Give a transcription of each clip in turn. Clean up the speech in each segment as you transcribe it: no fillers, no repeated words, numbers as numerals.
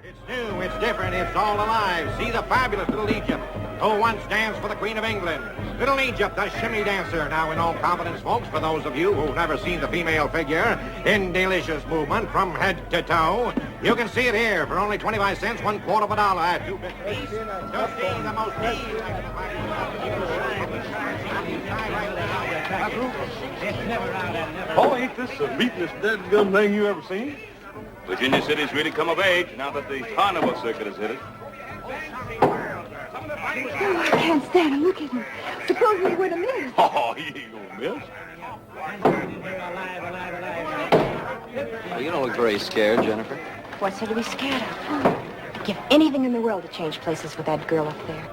It's new, it's different, it's all alive. See the fabulous Little Egypt, who once danced for the Queen of England. Little Egypt, the shimmy dancer. Now in all confidence, folks, for those of you who've never seen the female figure in delicious movement from head to toe, you can see it here for only 25 cents, $1/4 at $2.50. You'll see the most Oh, ain't this the beatin'est dead-gum thing you ever seen? Virginia City's really come of age now that the carnival circuit has hit it. I can't stand him. Look at him. Suppose we were to miss. Oh, he ain't gonna miss. Oh, you don't look very scared, Jennifer. What's there to be scared of? I'd give anything in the world to change places with that girl up there.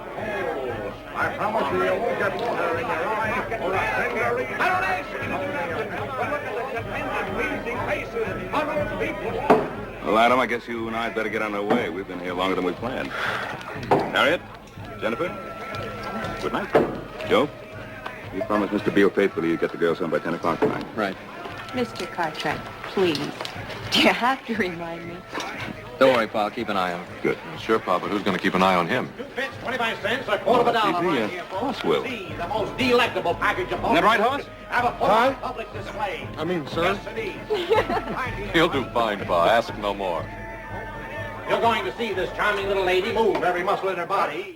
I promise you, you won't get water in your eyes or a finger in your eyes. Well, Adam, I guess you and I'd better get on our way. We've been here longer than we planned. Harriet? Jennifer? Good night. Joe? You promised Mr. Beale faithfully you'd get the girls home by 10 o'clock tonight. Right. Mr. Cartwright, please. Do you have to remind me? Don't worry, Pa. I'll keep an eye on him. Good. Sure, Pa, but who's going to keep an eye on him? 2 bits, 25 cents, $1/4. The boss will. See the most delectable package of Isn't that right, Hoss? Have a full public display. I mean, sir. Yes, indeed. He'll do fine, Pa. Ask no more. You're going to see this charming little lady move every muscle in her body.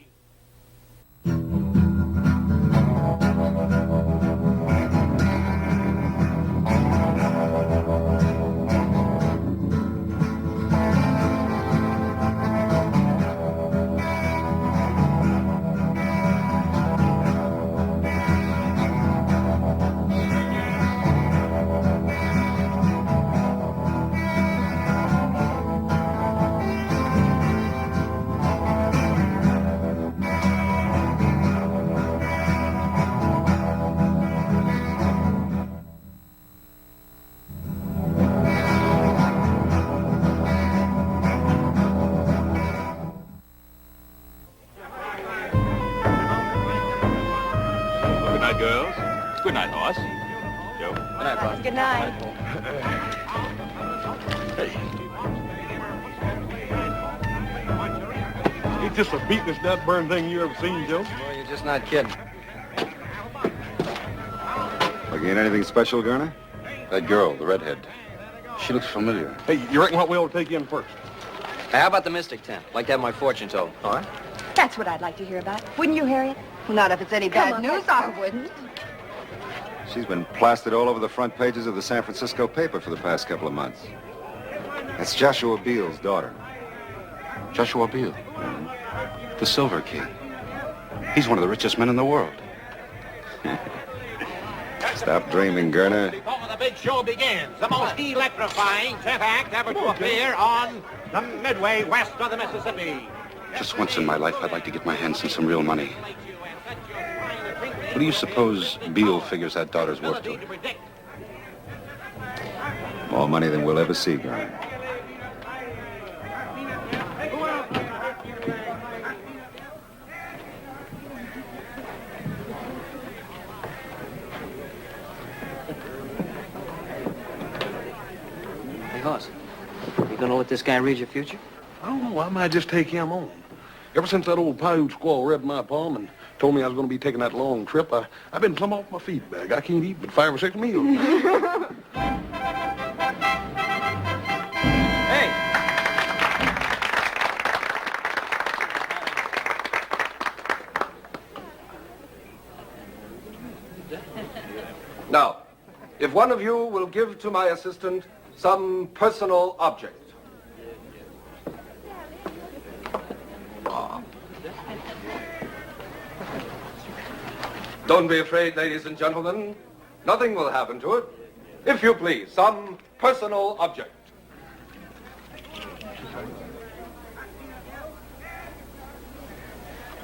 Good night, girls. Good night, Hoss. Joe? Good night, Pa. Good night. Ain't this the beatin'est dead-burn thing you ever seen, Joe? Well, you're just not kidding. Looking at anything special, Garner? That girl, the redhead. She looks familiar. Hey, you reckon what we ought to take in first? Hey, how about the Mystic Tent? Like to have my fortune told. All right? That's what I'd like to hear about. Wouldn't you, Harriet? Well, not if it's any bad news, I wouldn't. She's been plastered all over the front pages of the San Francisco paper for the past couple of months. That's Joshua Beale's daughter. Joshua Beale. The Silver King. He's one of the richest men in the world. Stop dreaming, Gerner. Before the big show begins, the most electrifying 10th act ever to appear on the Midway west of the Mississippi. Just once in my life, I'd like to get my hands on some real money. What do you suppose Beale figures that daughter's worth to her? More money than we'll ever see, Gerner. Hey, Hoss, you gonna let this guy read your future? I don't know. I might just take him on. Ever since that old Paiute squaw read my palm and told me I was going to be taking that long trip, I've been plumb off my feed bag. I can't eat but 5 or 6 meals. Hey! Now, if one of you will give to my assistant some personal object. Don't be afraid, ladies and gentlemen. Nothing will happen to it. If you please, some personal object.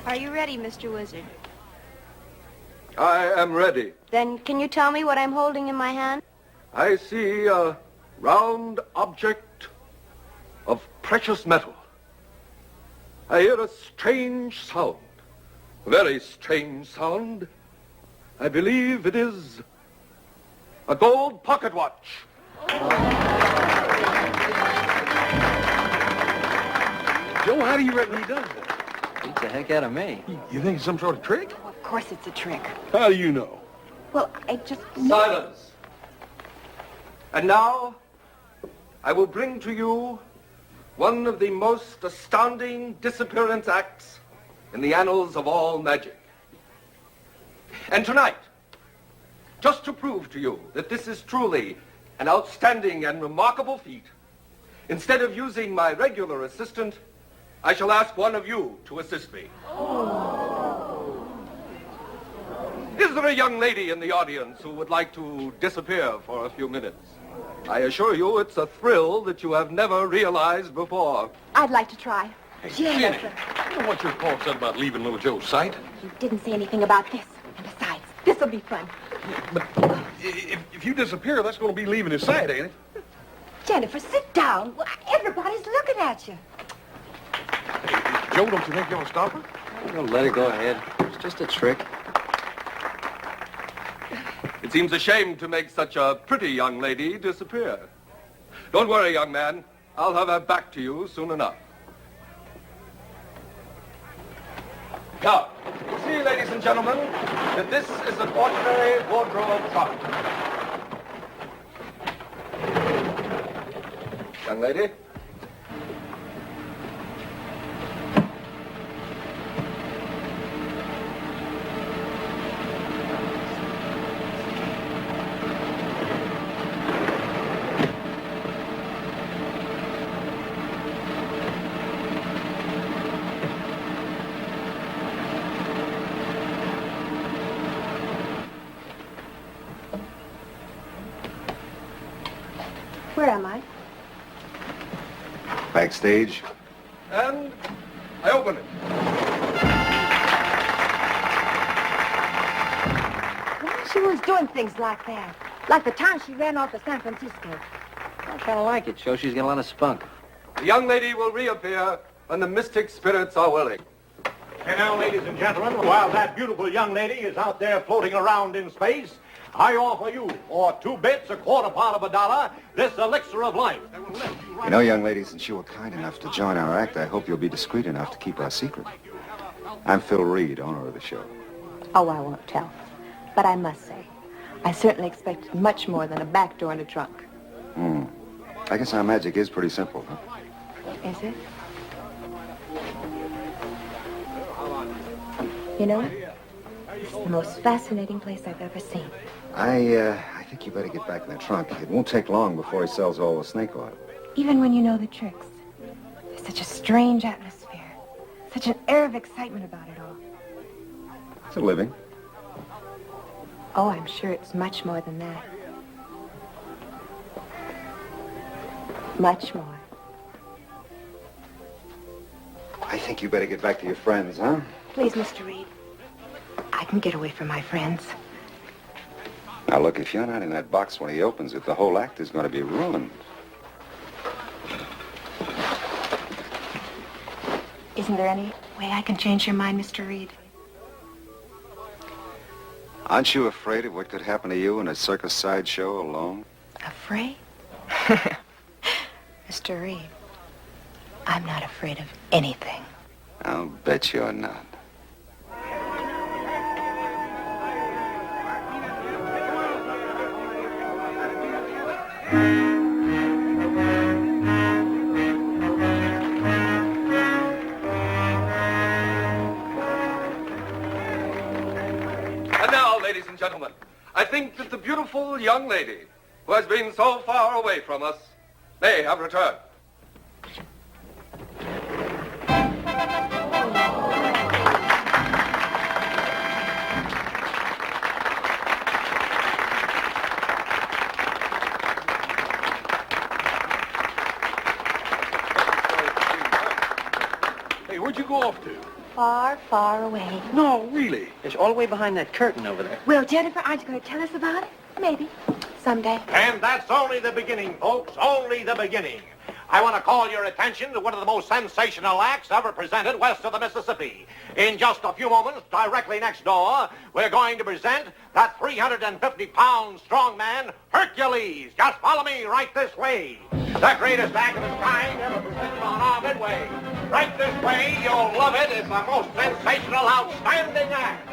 Are you ready, Mr. Wizard? I am ready. Then can you tell me what I'm holding in my hand? I see a round object of precious metal. I hear a strange sound. A very strange sound. I believe it is a gold pocket watch. Joe, how do you reckon he does that? Beats the heck out of me. You think it's some sort of trick? Of course it's a trick. How do you know? Well, I just... Silence. And now, I will bring to you one of the most astounding disappearance acts in the annals of all magic. And tonight, just to prove to you that this is truly an outstanding and remarkable feat, instead of using my regular assistant, I shall ask one of you to assist me. Is there a young lady in the audience who would like to disappear for a few minutes? I assure you it's a thrill that you have never realized before. I'd like to try. Hey, Jennifer. You know what your pa said about leaving little Joe's sight? You didn't say anything about this. And besides, this'll be fun. But if you disappear, that's going to be leaving his sight, ain't it? Jennifer, sit down. Well, everybody's looking at you. Hey, Joe, don't you think you ought to stop her? Don't let her go ahead. It's just a trick. It seems a shame to make such a pretty young lady disappear. Don't worry, young man. I'll have her back to you soon enough. Now, you see, ladies and gentlemen, that this is an ordinary wardrobe trunk. Young lady. Where am I? Backstage. And I open it. Why she was doing things like that? Like the time she ran off to San Francisco. I kind of like it. Shows she's got a lot of spunk. The young lady will reappear when the mystic spirits are willing. And now, ladies and gentlemen, while that beautiful young lady is out there floating around in space, I offer you, for 2 bits, a quarter part of a dollar, this elixir of life. That will lift you right You know, young lady, since you were kind enough to join our act, I hope you'll be discreet enough to keep our secret. I'm Phil Reed, owner of the show. Oh, I won't tell. But I must say, I certainly expected much more than a back door and a trunk. I guess our magic is pretty simple, huh? Is it? You know, it's the most fascinating place I've ever seen. I think you better get back in the trunk. It won't take long before he sells all the snake oil. Even when you know the tricks, there's such a strange atmosphere, such an air of excitement about it all. It's a living. Oh, I'm sure it's much more than that. Much more. I think you better get back to your friends, huh? Please, Mr. Reed. I can get away from my friends. Now, look, if you're not in that box when he opens it, the whole act is going to be ruined. Isn't there any way I can change your mind, Mr. Reed? Aren't you afraid of what could happen to you in a circus sideshow alone? Afraid? Mr. Reed, I'm not afraid of anything. I'll bet you're not. And now, ladies and gentlemen, I think that the beautiful young lady who has been so far away from us may have returned. Hey, where'd you go off to? Far, far away. No, really. It's all the way behind that curtain over there. Well, Jennifer, aren't you going to tell us about it? Maybe. Someday. And that's only the beginning, folks, only the beginning. I want to call your attention to one of the most sensational acts ever presented west of the Mississippi. In just a few moments, directly next door, we're going to present that 350-pound strongman, Hercules. Just follow me right this way. The greatest act of its kind ever presented on our midway. Right this way, you'll love it. It's the most sensational, outstanding act.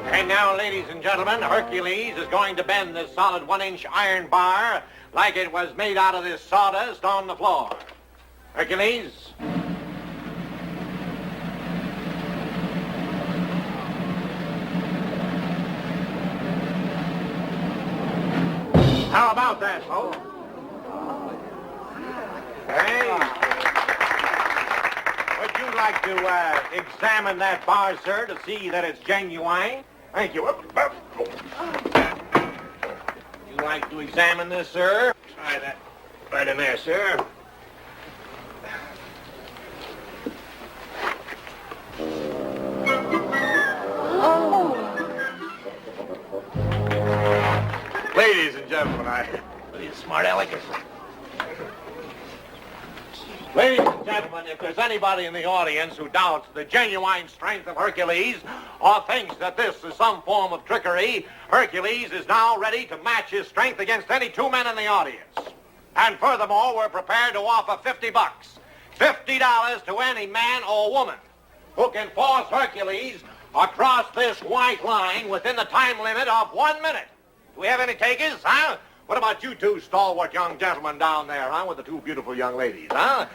And now, ladies and gentlemen, Hercules is going to bend this solid 1-inch iron bar like it was made out of this sawdust on the floor. Hercules. How about that, folks? Hey. Would you like to examine that bar, sir, to see that it's genuine? Thank you. Would you like to examine this, sir? Try that right in there, sir. Ladies and gentlemen, you smart alecos. Ladies and gentlemen, if there's anybody in the audience who doubts the genuine strength of Hercules or thinks that this is some form of trickery, Hercules is now ready to match his strength against any two men in the audience. And furthermore, we're prepared to offer $50. $50 to any man or woman who can force Hercules across this white line within the time limit of 1 minute. Do we have any takers, huh? What about you two stalwart young gentlemen down there, huh, with the two beautiful young ladies, huh?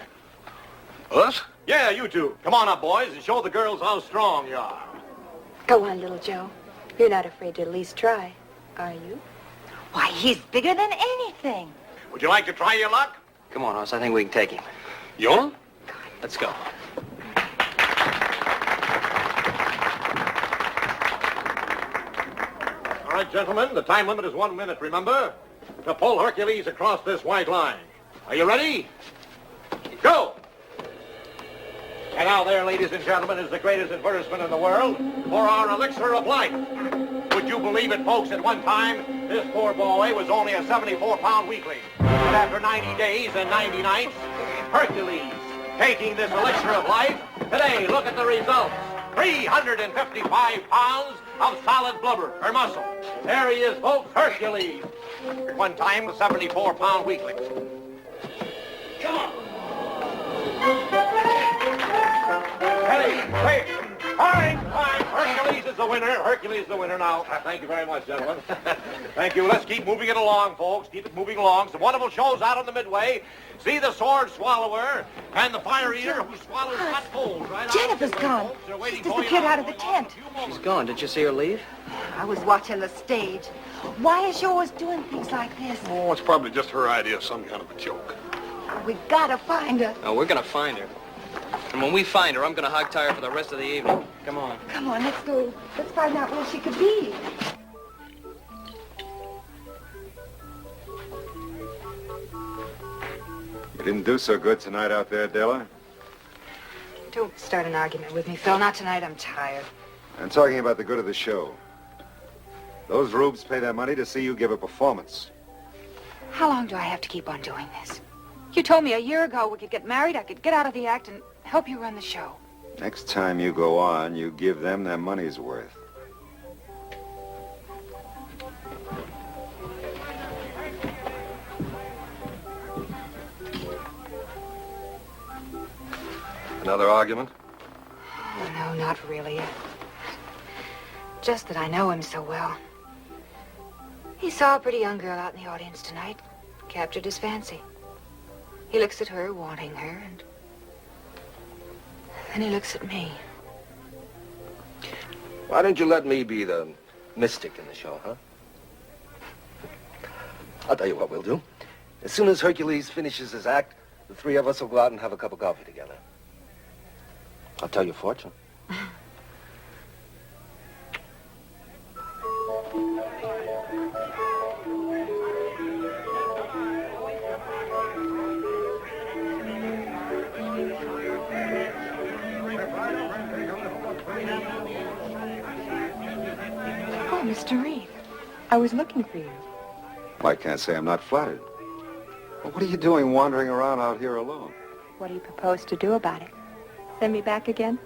Us? Yeah, you two. Come on up, boys, and show the girls how strong you are. Go on, little Joe. You're not afraid to at least try, are you? Why, he's bigger than anything. Would you like to try your luck? Come on, Hoss. I think we can take him. You want him? Let's go. All right, gentlemen, the time limit is 1 minute, remember? To pull Hercules across this white line. Are you ready? Go! And now there, ladies and gentlemen, is the greatest advertisement in the world for our elixir of life. Would you believe it, folks, at one time, this poor boy was only a 74-pound weakling. But after 90 days and 90 nights, Hercules, taking this elixir of life, today, look at the results. 355 pounds of solid blubber or muscle. There he is, folks, Hercules. One time, a 74-pound weakling. Come on. Hey, fine. Hercules is the winner. Hercules is the winner now. Thank you very much, gentlemen. Thank you. Let's keep moving it along, folks. Keep it moving along. Some wonderful shows out on the midway. See the sword swallower and the fire eater who swallows hot coals right out. Jennifer's gone. She's disappeared out of the tent. She's gone. Did you see her leave? I was watching the stage. Why is she always doing things like this? Oh, it's probably just her idea of some kind of a joke. We gotta find her. No, we're going to find her. And when we find her, I'm going to hog-tie her for the rest of the evening. Come on. Come on, let's go. Let's find out where she could be. You didn't do so good tonight out there, Della. Don't start an argument with me, Phil. Not tonight. I'm tired. I'm talking about the good of the show. Those rubes pay their money to see you give a performance. How long do I have to keep on doing this? You told me a year ago we could get married, I could get out of the act and help you run the show. Next time you go on, you give them their money's worth. Another argument? Oh, no, not really. Just that I know him so well. He saw a pretty young girl out in the audience tonight, captured his fancy. He looks at her, wanting her, and then he looks at me. Why don't you let me be the mystic in the show, huh? I'll tell you what we'll do. As soon as Hercules finishes his act, the three of us will go out and have a cup of coffee together. I'll tell your fortune. Oh, Mr. Reed, I was looking for you. Well, I can't say I'm not flattered. Well, what are you doing wandering around out here alone? What do you propose to do about it? Send me back again?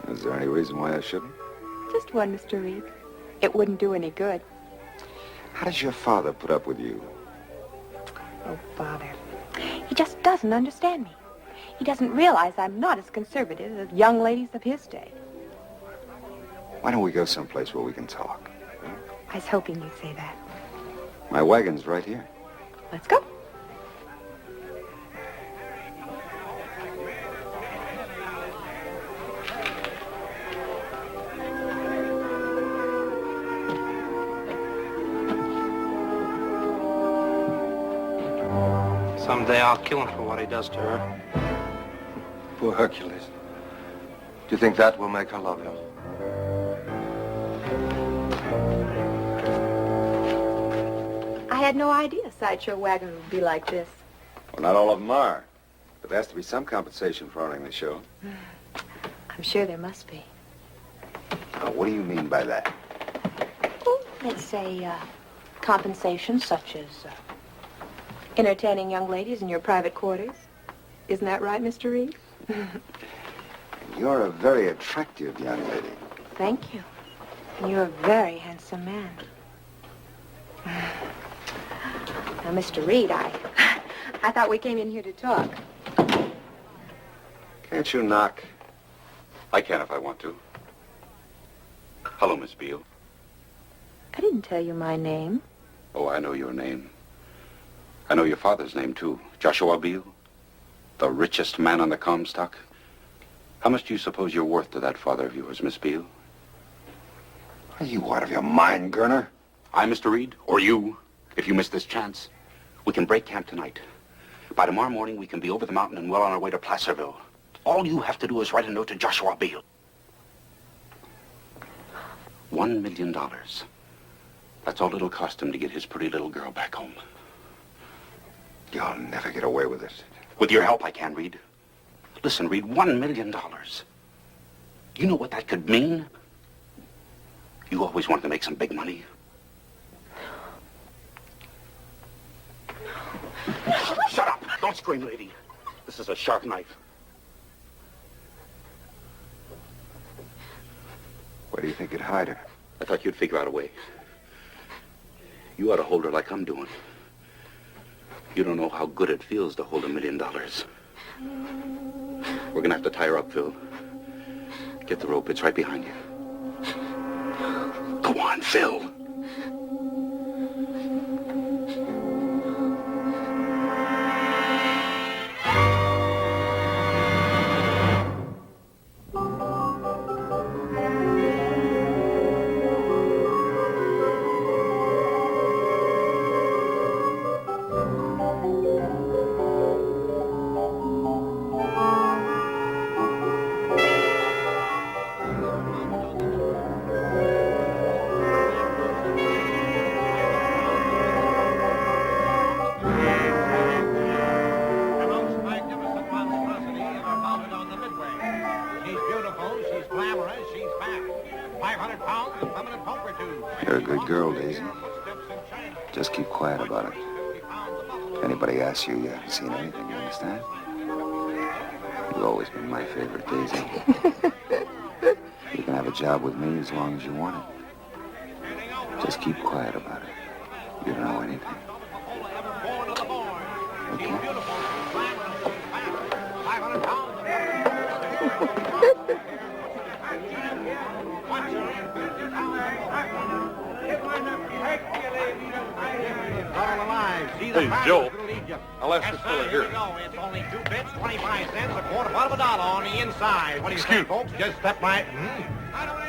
Is there any reason why I shouldn't? Just one, Mr. Reed. It wouldn't do any good. How does your father put up with you? Oh, Father. He just doesn't understand me. He doesn't realize I'm not as conservative as young ladies of his day. Why don't we go someplace where we can talk? I was hoping you'd say that. My wagon's right here. Let's go. Someday I'll kill him for what he does to her. Poor Hercules. Do you think that will make her love him? I had no idea a sideshow wagon would be like this. Well, not all of them are. But there has to be some compensation for owning the show. I'm sure there must be. Now, what do you mean by that? Oh, let's say, compensation such as entertaining young ladies in your private quarters. Isn't that right, Mr. Reed? You're a very attractive young lady. Thank you. You're a very handsome man. Now, Mr. Reed, I thought we came in here to talk. Can't you knock? I can if I want to. Hello, Miss Beale. I didn't tell you my name. Oh, I know your name. I know your father's name, too. Joshua Beale. The richest man on the Comstock. How much do you suppose you're worth to that father of yours, Miss Beale? Are you out of your mind, Gerner? I, Mr. Reed, or you, if you miss this chance. We can break camp tonight. By tomorrow morning, we can be over the mountain and well on our way to Placerville. All you have to do is write a note to Joshua Beale. $1 million. That's all it'll cost him to get his pretty little girl back home. You'll never get away with it. With your help, I can, Reed. Listen, Reed, $1 million. Do you know what that could mean? You always wanted to make some big money. Shut up! Don't scream, lady. This is a sharp knife. Where do you think you'd hide her? I thought you'd figure out a way. You ought to hold her like I'm doing. You don't know how good it feels to hold $1 million. We're gonna have to tie her up, Phil. Get the rope. It's right behind you. Go on, Phil. You're a good girl, Daisy. Just keep quiet about it. If anybody asks you, you haven't seen anything, you understand? You've always been my favorite, Daisy. You can have a job with me as long as you want it. Just keep quiet about it. You don't know anything. Okay? Hey, Joe, I'll ask this fella here. It's only 2 bits, 25 cents, a quarter part of $1 on the inside. What do you think, folks? Just step right.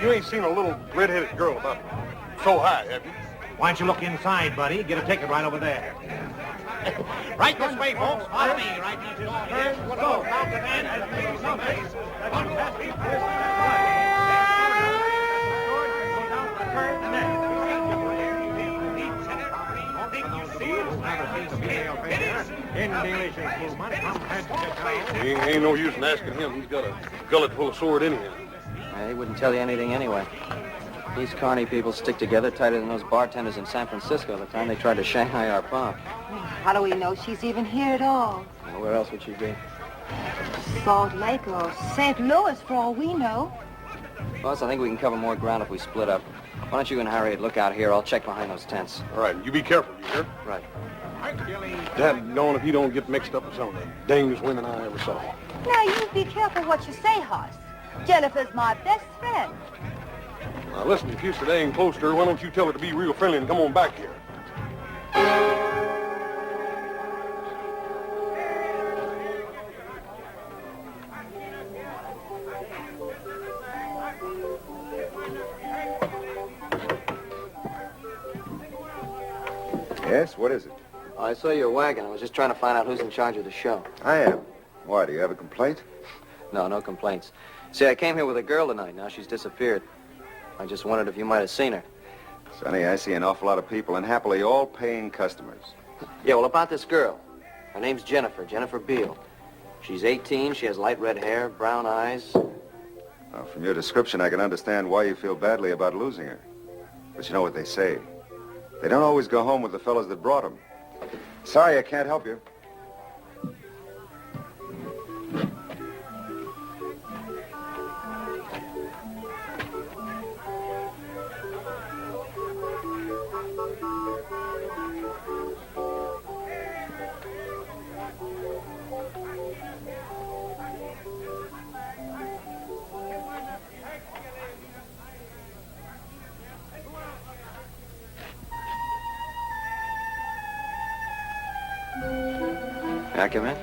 You ain't seen a little red-headed girl about so high, have you? Why don't you look inside, buddy? Get a ticket right over there. Right this way, folks. Follow me. Right next door. Here. Go. Down the Ain't no use in asking him. He's got a gullet full of sword anyhow. He wouldn't tell you anything anyway. These carny people stick together tighter than those bartenders in San Francisco the time they tried to Shanghai our pop. How do we know she's even here at all? Now, where else would she be? Salt Lake or St. Louis, for all we know. Boss, I think we can cover more ground if we split up. Why don't you and Harriet look out here? I'll check behind those tents. All right, you be careful, you hear? Right. Dad, gone if you don't get mixed up with some of the dangerous women I ever saw. Now, you be careful what you say, Hoss. Jennifer's my best friend. Now, listen, if you're staying close to her, why don't you tell her to be real friendly and come on back here? Yes, what is it? Oh, I saw your wagon. I was just trying to find out who's in charge of the show. I am. Why, do you have a complaint? No, no complaints. See, I came here with a girl tonight. Now she's disappeared. I just wondered if you might have seen her. Sonny, I see an awful lot of people, and happily all paying customers. Yeah, well, about this girl. Her name's Jennifer Beale. She's 18, she has light red hair, brown eyes. Well, from your description, I can understand why you feel badly about losing her. But you know what they say. They don't always go home with the fellows that brought them. Sorry, I can't help you. May I come in?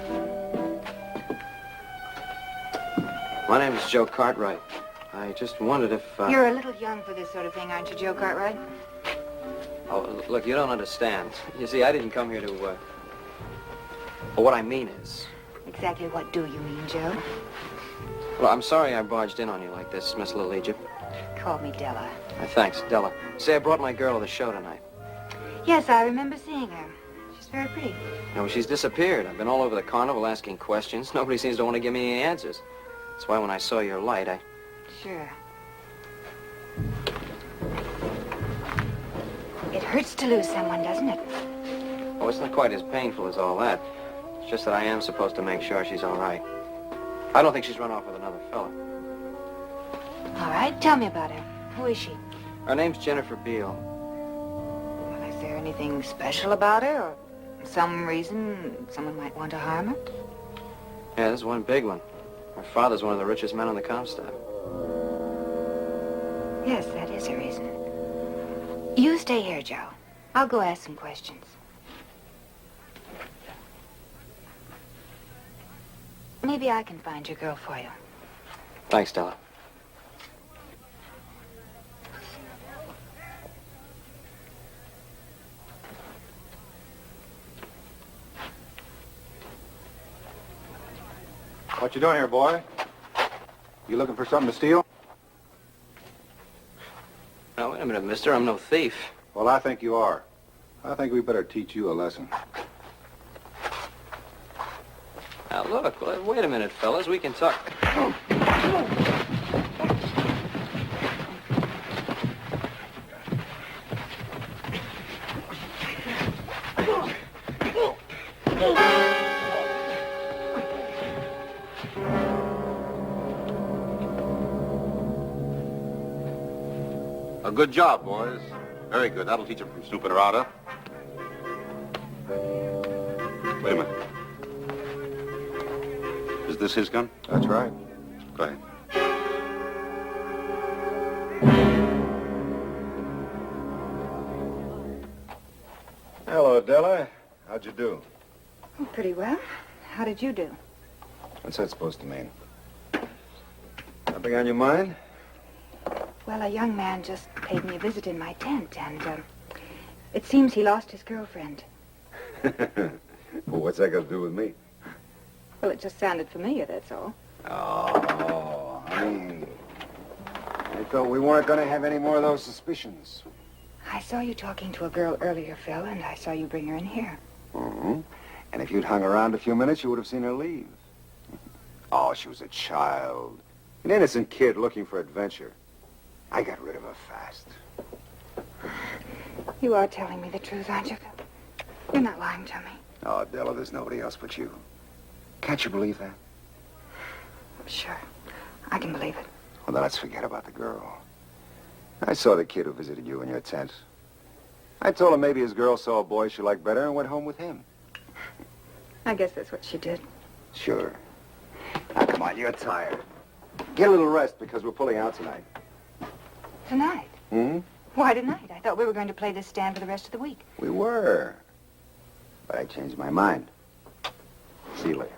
My name is Joe Cartwright. I just wondered if... You're a little young for this sort of thing, aren't you, Joe Cartwright? Oh, look, you don't understand. You see, I didn't come here to, Well, what I mean is... Exactly what do you mean, Joe? Well, I'm sorry I barged in on you like this, Miss Little Egypt. Call me Della. Thanks, Della. Say, I brought my girl to the show tonight. Yes, I remember seeing her. She's very pretty. No, she's disappeared. I've been all over the carnival asking questions. Nobody seems to want to give me any answers. That's why when I saw your light, I... Sure. It hurts to lose someone, doesn't it? Oh, it's not quite as painful as all that. It's just that I am supposed to make sure she's all right. I don't think she's run off with another fella. All right, tell me about her. Who is she? Her name's Jennifer Beale. Well, is there anything special about her, or some reason someone might want to harm her? Yeah, there's one big one. Her father's one of the richest men on the Comstock. Yes, that is a reason. You stay here, Joe. I'll go ask some questions. Maybe I can find your girl for you. Thanks, Della. What you doing here, boy? You looking for something to steal? Now, wait a minute, mister. I'm no thief. Well, I think you are. I think we better teach you a lesson. Now, look, wait a minute, fellas. We can talk. A good job, boys. Very good. That'll teach them from snooping around, huh? Wait a minute. Is this his gun? That's right. Go ahead. Hello, Della. How'd you do? Oh, pretty well. How did you do? What's that supposed to mean? Something on your mind? Well, a young man just paid me a visit in my tent, and it seems he lost his girlfriend. Well, what's that got to do with me? Well, it just sounded familiar, that's all. Oh, I mean, I thought we weren't going to have any more of those suspicions. I saw you talking to a girl earlier, Phil, and I saw you bring her in here. Mm-hmm. And if you'd hung around a few minutes, you would have seen her leave. Oh, she was a child. An innocent kid looking for adventure. I got rid of her fast. You are telling me the truth, aren't you? You're not lying to me. Oh, Della, there's nobody else but you. Can't you believe that? Sure. I can believe it. Well, then let's forget about the girl. I saw the kid who visited you in your tent. I told him maybe his girl saw a boy she liked better and went home with him. I guess that's what she did. Sure. Now, come on, you're tired. Get a little rest because we're pulling out tonight. Tonight? Hmm? Why tonight? I thought we were going to play this stand for the rest of the week. We were. But I changed my mind. See you later.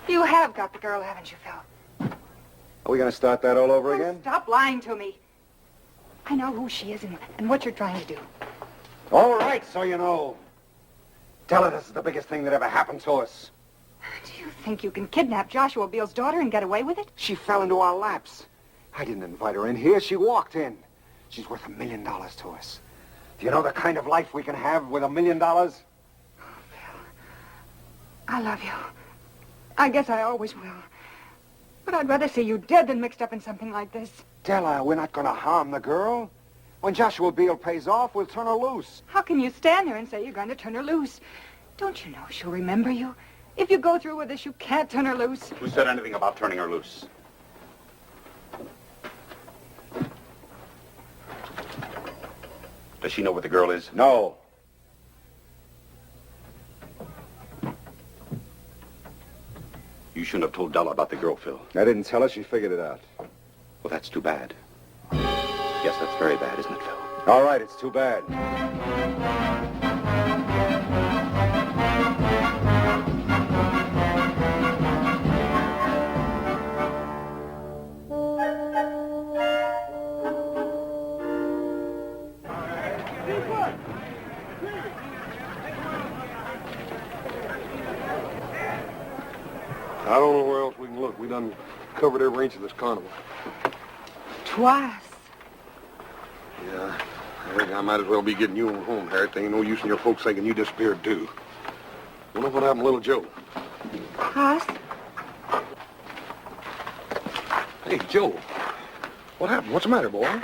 You have got the girl, haven't you, Phil? Are we going to start that all over again? Stop lying to me. I know who she is and what you're trying to do. All right, so you know. Tell her this is the biggest thing that ever happened to us. Do you think you can kidnap Joshua Beale's daughter and get away with it? She fell into our laps. I didn't invite her in here. She walked in. She's worth $1 million to us. Do you know the kind of life we can have with $1 million? I love you. I guess I always will. But I'd rather see you dead than mixed up in something like this. Della, we're not going to harm the girl. When Joshua Beale pays off, we'll turn her loose. How can you stand there and say you're going to turn her loose? Don't you know she'll remember you? If you go through with this, you can't turn her loose. Who said anything about turning her loose? Does she know what the girl is? No. You shouldn't have told Della about the girl, Phil. I didn't tell her. She figured it out. Well, that's too bad. Yes, that's very bad, isn't it, Phil? All right, it's too bad. I don't know where else we can look. We done covered every inch of this carnival. Twice. Yeah, I think I might as well be getting you on home, Harriet. There ain't no use in your folks thinking you disappeared, too. Wonder what happened to little Joe. Hoss? Hey, Joe. What happened? What's the matter, boy?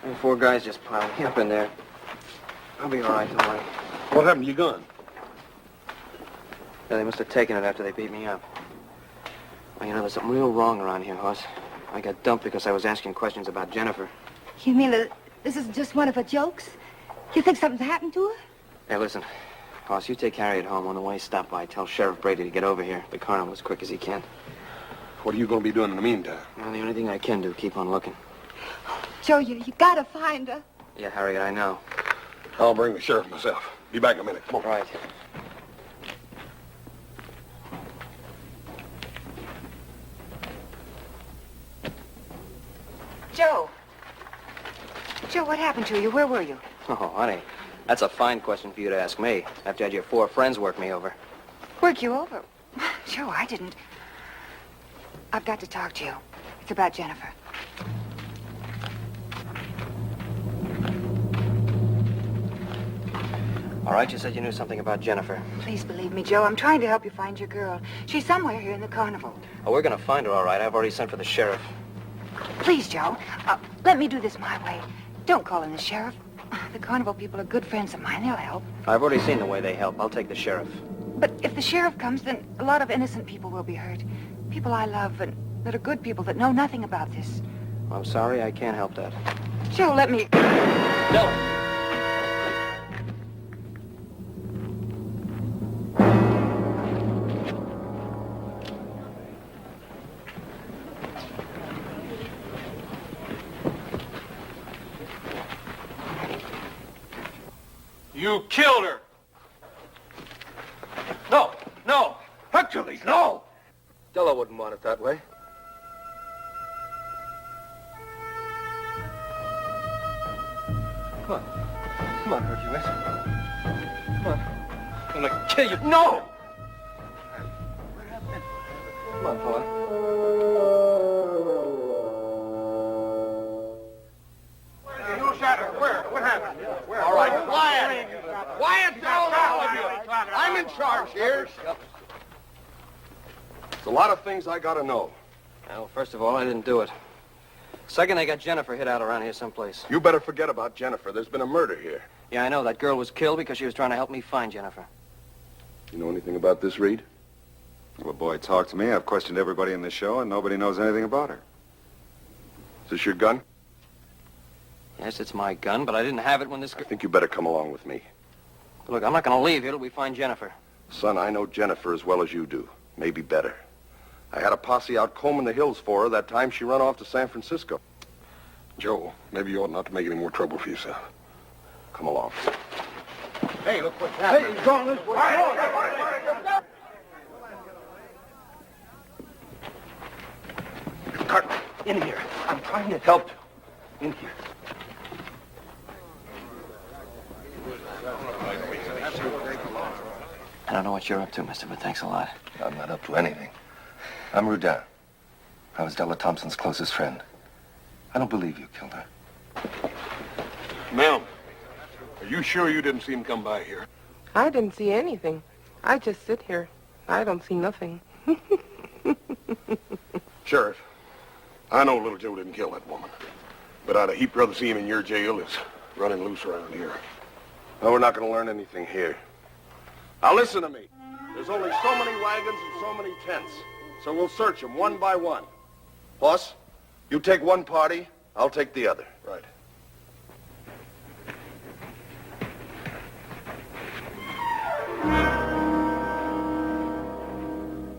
And 4 guys just piled me up in there. I'll be all right, don't worry. What happened to your gun? Yeah, they must have taken it after they beat me up. Well, you know, there's something real wrong around here, Hoss. I got dumped because I was asking questions about Jennifer. You mean that this is just one of her jokes? You think something's happened to her? Hey, listen. Hoss, you take Harriet home. On the way, stop by. Tell Sheriff Brady to get over here. The carnival as quick as he can. What are you going to be doing in the meantime? Well, the only thing I can do, keep on looking. Joe, you gotta find her. Yeah, Harriet, I know. I'll bring the sheriff myself. Be back in a minute. Come on. Right. Joe. Joe, what happened to you? Where were you? Oh, honey, that's a fine question for you to ask me, after you had your 4 friends work me over. Work you over? Joe, I didn't. I've got to talk to you. It's about Jennifer. All right, you said you knew something about Jennifer. Please believe me, Joe. I'm trying to help you find your girl. She's somewhere here in the carnival. Oh, we're gonna find her, all right. I've already sent for the sheriff. Please, Joe. Let me do this my way. Don't call in the sheriff. The carnival people are good friends of mine. They'll help. I've already seen the way they help. I'll take the sheriff. But if the sheriff comes, then a lot of innocent people will be hurt. People I love and that are good people that know nothing about this. I'm sorry, I can't help that. Joe, let me... No! You killed her. No, no. Hercules, no. Della wouldn't want it that way. Come on. Come on, Hercules. Come on. I'm gonna kill you. No! Come on, boy. You shot her. Where? What happened? Where? All right, quiet. Quiet down, all of you. I'm in charge here. There's a lot of things I gotta know. Well, first of all, I didn't do it. Second, they got Jennifer hid out around here someplace. You better forget about Jennifer. There's been a murder here. Yeah, I know. That girl was killed because she was trying to help me find Jennifer. You know anything about this, Reed? Well, boy, talk to me. I've questioned everybody in the show, and nobody knows anything about her. Is this your gun? Yes, it's my gun, but I didn't have it when this... I think you better come along with me. Look, I'm not going to leave here till we find Jennifer. Son, I know Jennifer as well as you do. Maybe better. I had a posse out combing the hills for her that time she run off to San Francisco. Joe, maybe you ought not to make any more trouble for yourself. Come along. Hey, look what's happening. Hey, he's going this way. Carton, in here. I'm trying to help you. In here. I don't know what you're up to, mister, but thanks a lot. I'm not up to anything. I'm Rudin. I was Della Thompson's closest friend. I don't believe you killed her. Ma'am, are you sure you didn't see him come by here? I didn't see anything. I just sit here. I don't see nothing. Sheriff, I know little Joe didn't kill that woman. But I'd a heap rather see him in your jail as running loose around here. No, we're not going to learn anything here. Now listen to me. There's only so many wagons and so many tents. So we'll search them one by one. Boss, you take one party, I'll take the other. Right.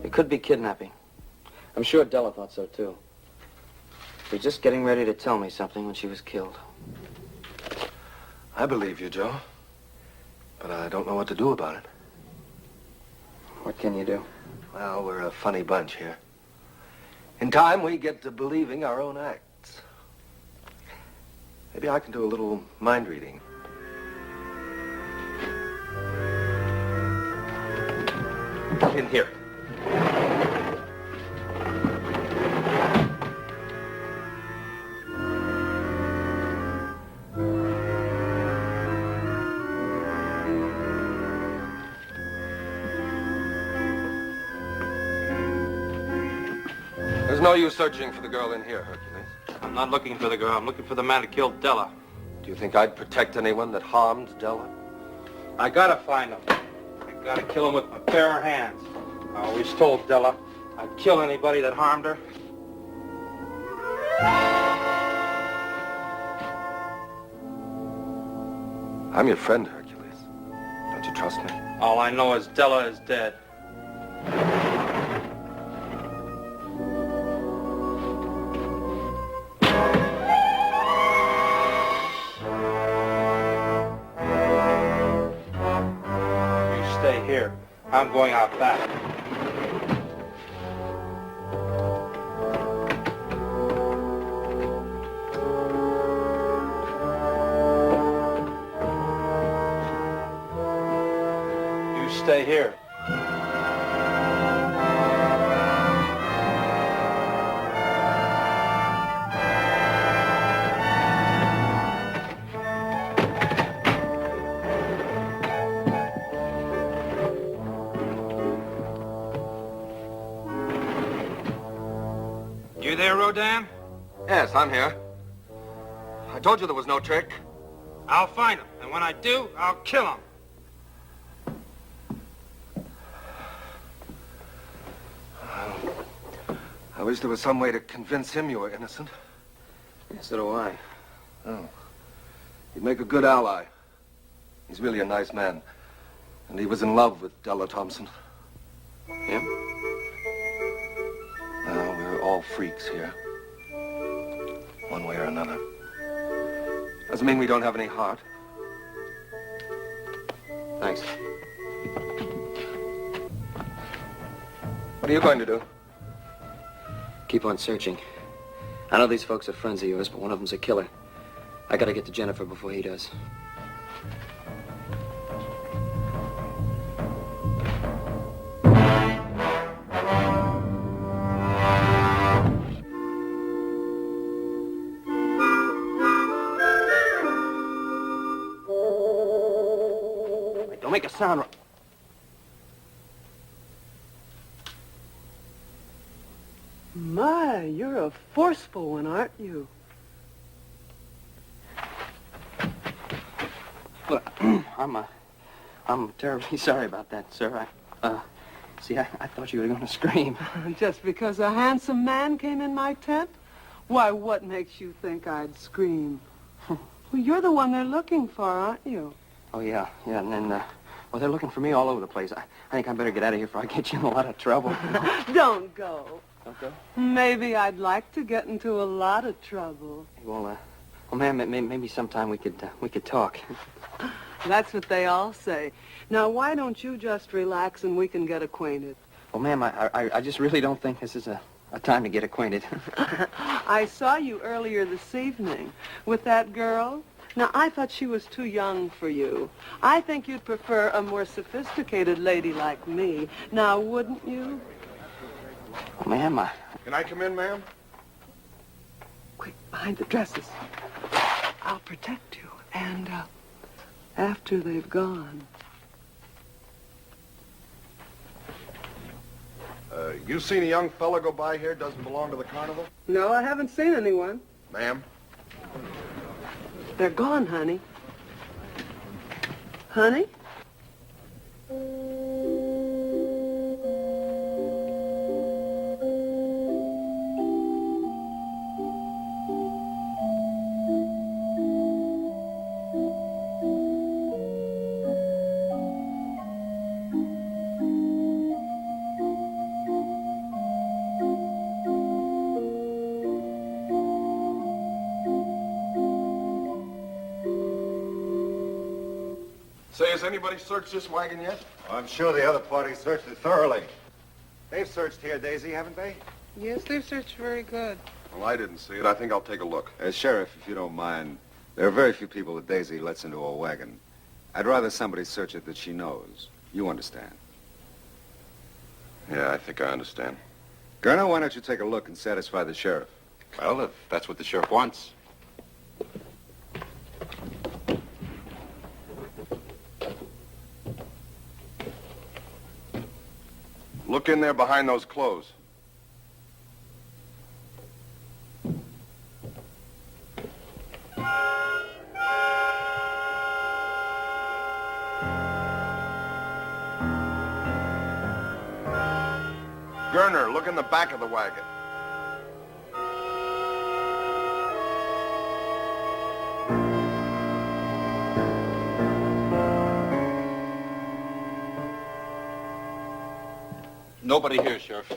It could be kidnapping. I'm sure Della thought so, too. She was just getting ready to tell me something when she was killed. I believe you, Joe. But I don't know what to do about it. What can you do? Well, we're a funny bunch here. In time, we get to believing our own acts. Maybe I can do a little mind reading. In here. There's no use searching for the girl in here, Hercules. I'm not looking for the girl. I'm looking for the man who killed Della. Do you think I'd protect anyone that harmed Della? I gotta find him. I gotta kill him with my bare hands. I always told Della I'd kill anybody that harmed her. I'm your friend, Hercules. Don't you trust me? All I know is Della is dead. Stay here. I'm going out back. You stay here. You there, Rodin? Yes, I'm here. I told you there was no trick. I'll find him, and when I do, I'll kill him. I wish there was some way to convince him you were innocent. Yes, so do I. Oh. He'd make a good ally. He's really a nice man. And he was in love with Della Thompson. Him? Well, we're all freaks here. One way or another. Doesn't mean we don't have any heart. Thanks. What are you going to do? Keep on searching. I know these folks are friends of yours, but one of them's a killer. I gotta get to Jennifer before he does. Wait, don't make a sound. My, you're a forceful one, aren't you? Well, I'm terribly sorry about that, sir. See, I thought you were going to scream. Just because a handsome man came in my tent? Why, what makes you think I'd scream? Well, you're the one they're looking for, aren't you? Oh, yeah, and then, well, they're looking for me all over the place. I think I better get out of here before I get you in a lot of trouble. Don't go. Don't go? Maybe I'd like to get into a lot of trouble. Well, ma'am, maybe sometime we could talk. That's what they all say. Now, why don't you just relax and we can get acquainted? Well, ma'am, I just really don't think this is a time to get acquainted. I saw you earlier this evening with that girl. Now, I thought she was too young for you. I think you'd prefer a more sophisticated lady like me. Now, wouldn't you? Well, ma'am, Can I come in, ma'am? Quick, behind the dresses. I'll protect you. And, after they've gone. You seen a young fella go by here doesn't belong to the carnival? No, I haven't seen anyone. Ma'am? They're gone, honey. Honey? Say, has anybody searched this wagon yet? I'm sure the other party searched it thoroughly. They've searched here, Daisy, haven't they? Yes, they've searched very good. Well, I didn't see it. I think I'll take a look. Sheriff, if you don't mind, there are very few people that Daisy lets into a wagon. I'd rather somebody search it that she knows. You understand? Yeah, I think I understand. Gurner, why don't you take a look and satisfy the sheriff? Well, if that's what the sheriff wants. Look in there behind those clothes. Gurner, look in the back of the wagon. Nobody here, Sheriff.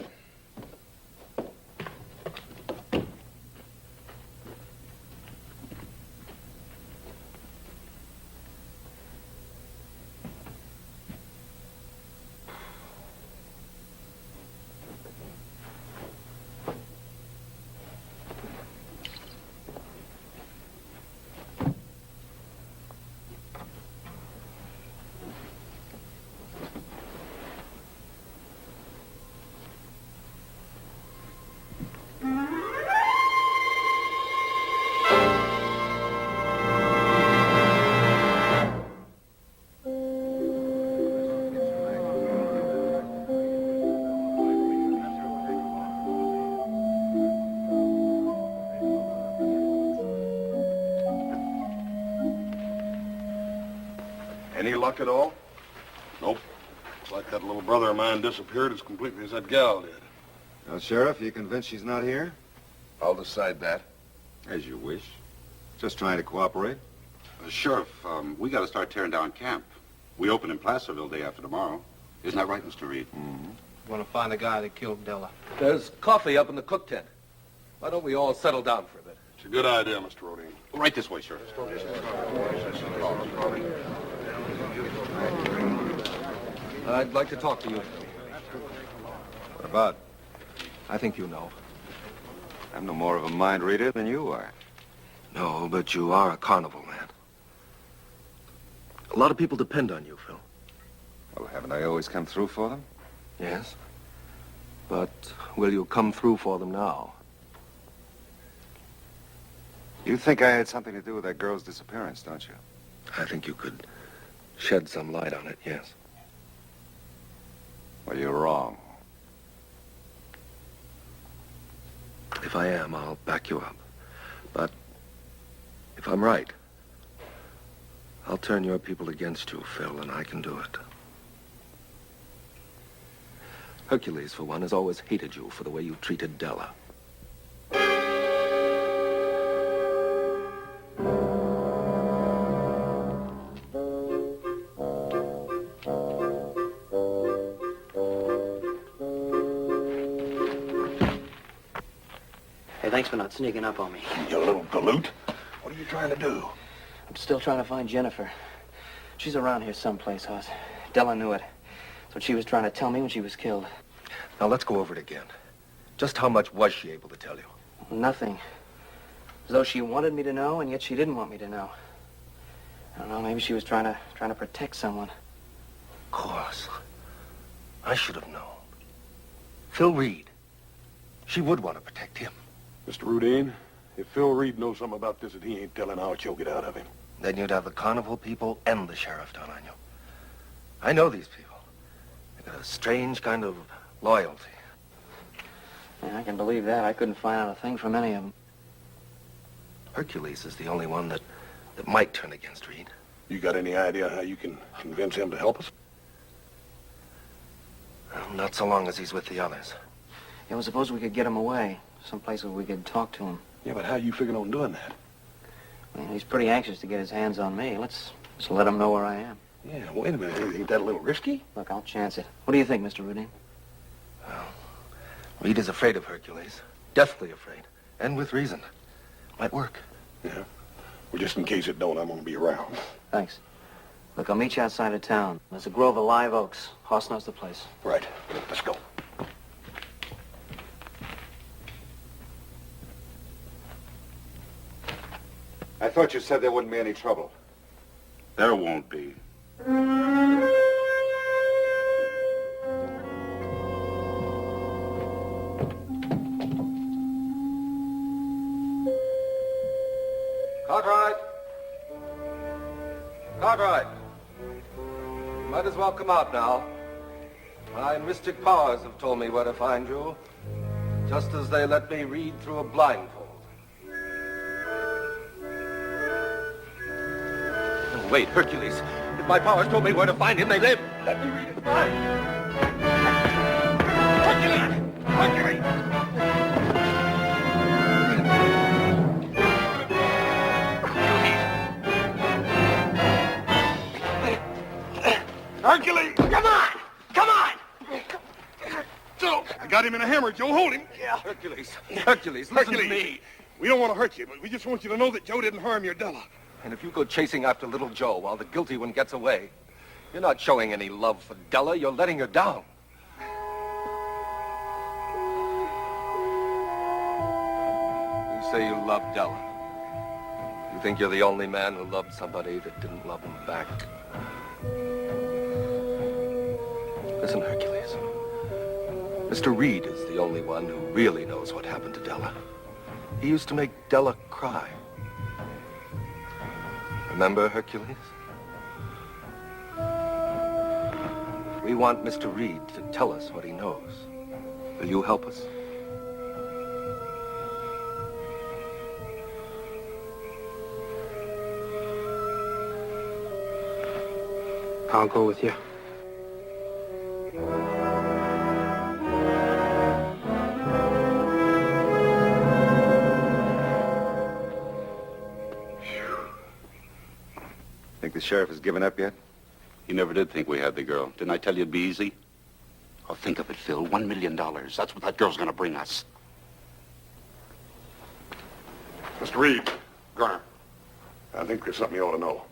Any luck at all? Nope. It's like that little brother of mine disappeared as completely as that gal did. Now, Sheriff, you convinced she's not here? I'll decide that. As you wish. Just trying to cooperate. Sheriff, we got to start tearing down camp. We open in Placerville day after tomorrow. Isn't that right, Mr. Reed? Mm-hmm. Want to find the guy that killed Della. There's coffee up in the cook tent. Why don't we all settle down for a bit? It's a good idea, Mr. Rodine. Right this way, Sheriff. I'd like to talk to you. What about? I think you know. I'm no more of a mind reader than you are. No, but you are a carnival man. A lot of people depend on you, Phil. Well, haven't I always come through for them? Yes. But will you come through for them now? You think I had something to do with that girl's disappearance, don't you? I think you could shed some light on it, yes. Well, you're wrong. If I am, I'll back you up. But if I'm right, I'll turn your people against you, Phil, and I can do it. Hercules, for one, has always hated you for the way you treated Della. Hey, thanks for not sneaking up on me. You little galoot. What are you trying to do? I'm still trying to find Jennifer. She's around here someplace, Hoss. Della knew it. That's what she was trying to tell me when she was killed. Now, let's go over it again. Just how much was she able to tell you? Nothing. As though she wanted me to know, and yet she didn't want me to know. I don't know, maybe she was trying to protect someone. Of course. I should have known. Phil Reed. She would want to protect him. Mr. Rudine, if Phil Reed knows something about this that he ain't telling, I'll choke it out of him. Then you'd have the carnival people and the sheriff down on you. I know these people. They've got a strange kind of loyalty. Yeah, I can believe that. I couldn't find out a thing from any of them. Hercules is the only one that might turn against Reed. You got any idea how you can convince him to help us? Well, not so long as he's with the others. Yeah, well, suppose we could get him away. Someplace where we could talk to him. Yeah, but how you figuring on doing that? Well, he's pretty anxious to get his hands on me. Let's let him know where I am. Yeah, wait a minute. Ain't that a little risky? Look, I'll chance it. What do you think, Mr. Rudine? Well, Reed is afraid of Hercules. Deathly afraid. And with reason. Might work. Yeah. Well, just in case it don't, I'm gonna be around. Thanks. Look, I'll meet you outside of town. There's a grove of live oaks. Hoss knows the place. Right. Let's go. I thought you said there wouldn't be any trouble. There won't be. Cartwright! Cartwright! Might as well come out now. My mystic powers have told me where to find you, just as they let me read through a blindfold. Wait, Hercules. If my powers told me where to find him, they live. Let me read it blind. Hercules! Hercules! Hercules! Come on! Come on! Joe! I got him in a hammer, Joe. Hold him. Yeah. Hercules. Hercules, listen to me. We don't want to hurt you, but we just want you to know that Joe didn't harm your Della. And if you go chasing after little Joe while the guilty one gets away, you're not showing any love for Della. You're letting her down. You say you love Della. You think you're the only man who loved somebody that didn't love him back. Listen, Hercules. Mr. Reed is the only one who really knows what happened to Della. He used to make Della cry. Remember, Hercules? We want Mr. Reed to tell us what he knows. Will you help us? I'll go with you. Think the sheriff has given up yet? You never did think we had the girl. Didn't I tell you it'd be easy? Oh, think of it, Phil. $1 million. That's what that girl's gonna bring us. Mr. Reed, Garner, I think there's something you ought to know.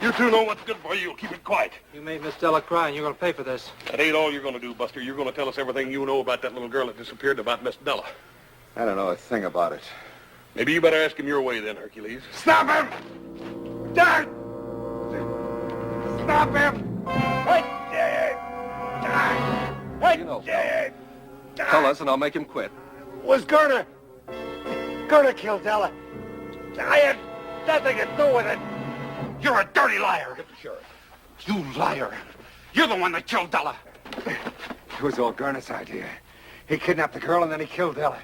You two know what's good for you. Keep it quiet. You made Miss Della cry, and you're going to pay for this. That ain't all you're going to do, Buster. You're going to tell us everything you know about that little girl that disappeared and about Miss Della. I don't know a thing about it. Maybe you better ask him your way then, Hercules. Stop him! Dad! Stop him! You know, Phil. Tell us and I'll make him quit. Was Gerner killed Della. I had nothing to do with it. You're a dirty liar. Get the sheriff. You liar. You're the one that killed Della. It was all Gurney's idea. He kidnapped the girl and then he killed Della.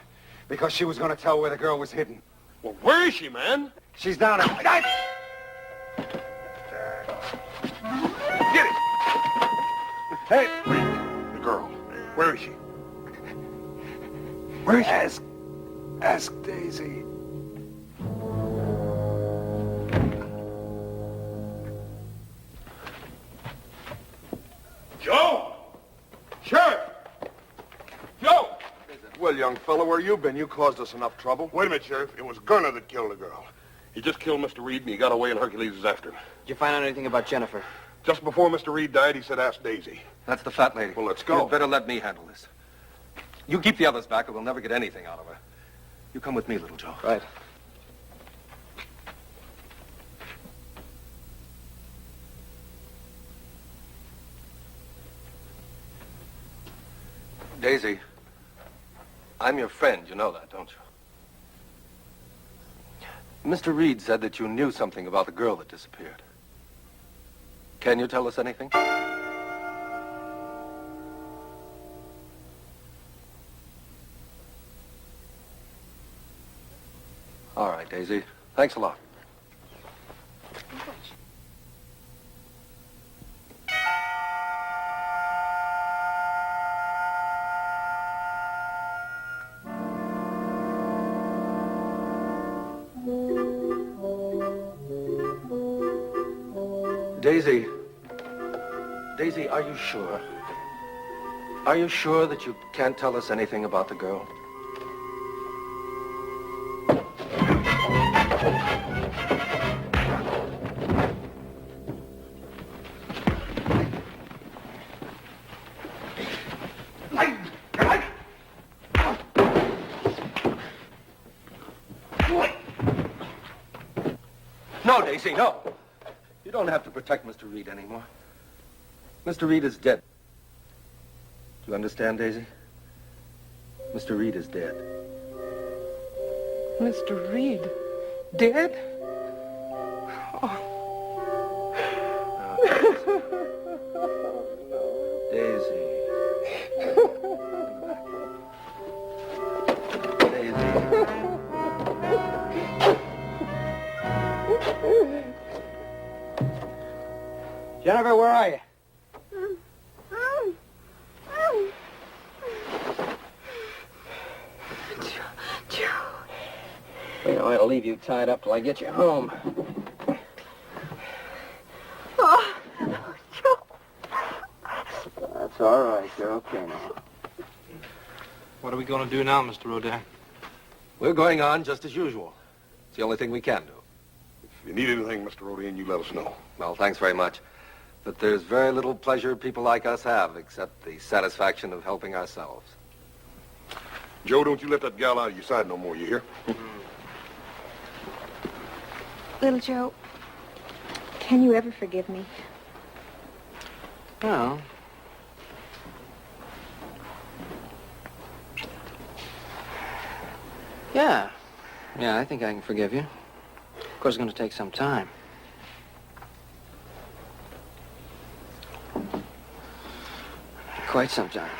Because she was going to tell where the girl was hidden. Well, where is she, man? She's down at... Get it! Hey! The girl. Where is she? Where is she? Ask Daisy. Joe! Sheriff! Joe! Well, young fellow, where you been? You caused us enough trouble. Wait a minute, Sheriff. It was Gunner that killed the girl. He just killed Mr. Reed, and he got away, and Hercules is after him. Did you find out anything about Jennifer? Just before Mr. Reed died, he said, ask Daisy. That's the fat lady. Well, let's go. You'd better let me handle this. You keep the others back, or we'll never get anything out of her. You come with me, little Joe. Right. Daisy, I'm your friend. You know that, don't you? Mr. Reed said that you knew something about the girl that disappeared. Can you tell us anything? All right, Daisy. Thanks a lot. Daisy. Daisy, are you sure? Are you sure that you can't tell us anything about the girl? No, Daisy, no. You don't have to protect Mr. Reed anymore. Mr. Reed is dead. Do you understand, Daisy? Mr. Reed is dead. Mr. Reed? Dead? Oh. Daisy. Jennifer, where are you? You know, I'll leave you tied up till I get you home. Oh, Joe. That's all right. You're okay now. What are we going to do now, Mr. Rodin? We're going on just as usual. It's the only thing we can do. If you need anything, Mr. Rodin, you let us know. Well, thanks very much. But there's very little pleasure people like us have except the satisfaction of helping ourselves. Joe, don't you let that gal out of your side no more, you hear? Little Joe, can you ever forgive me? Well, yeah, I think I can forgive you. Of course, it's going to take some time. Quite some time.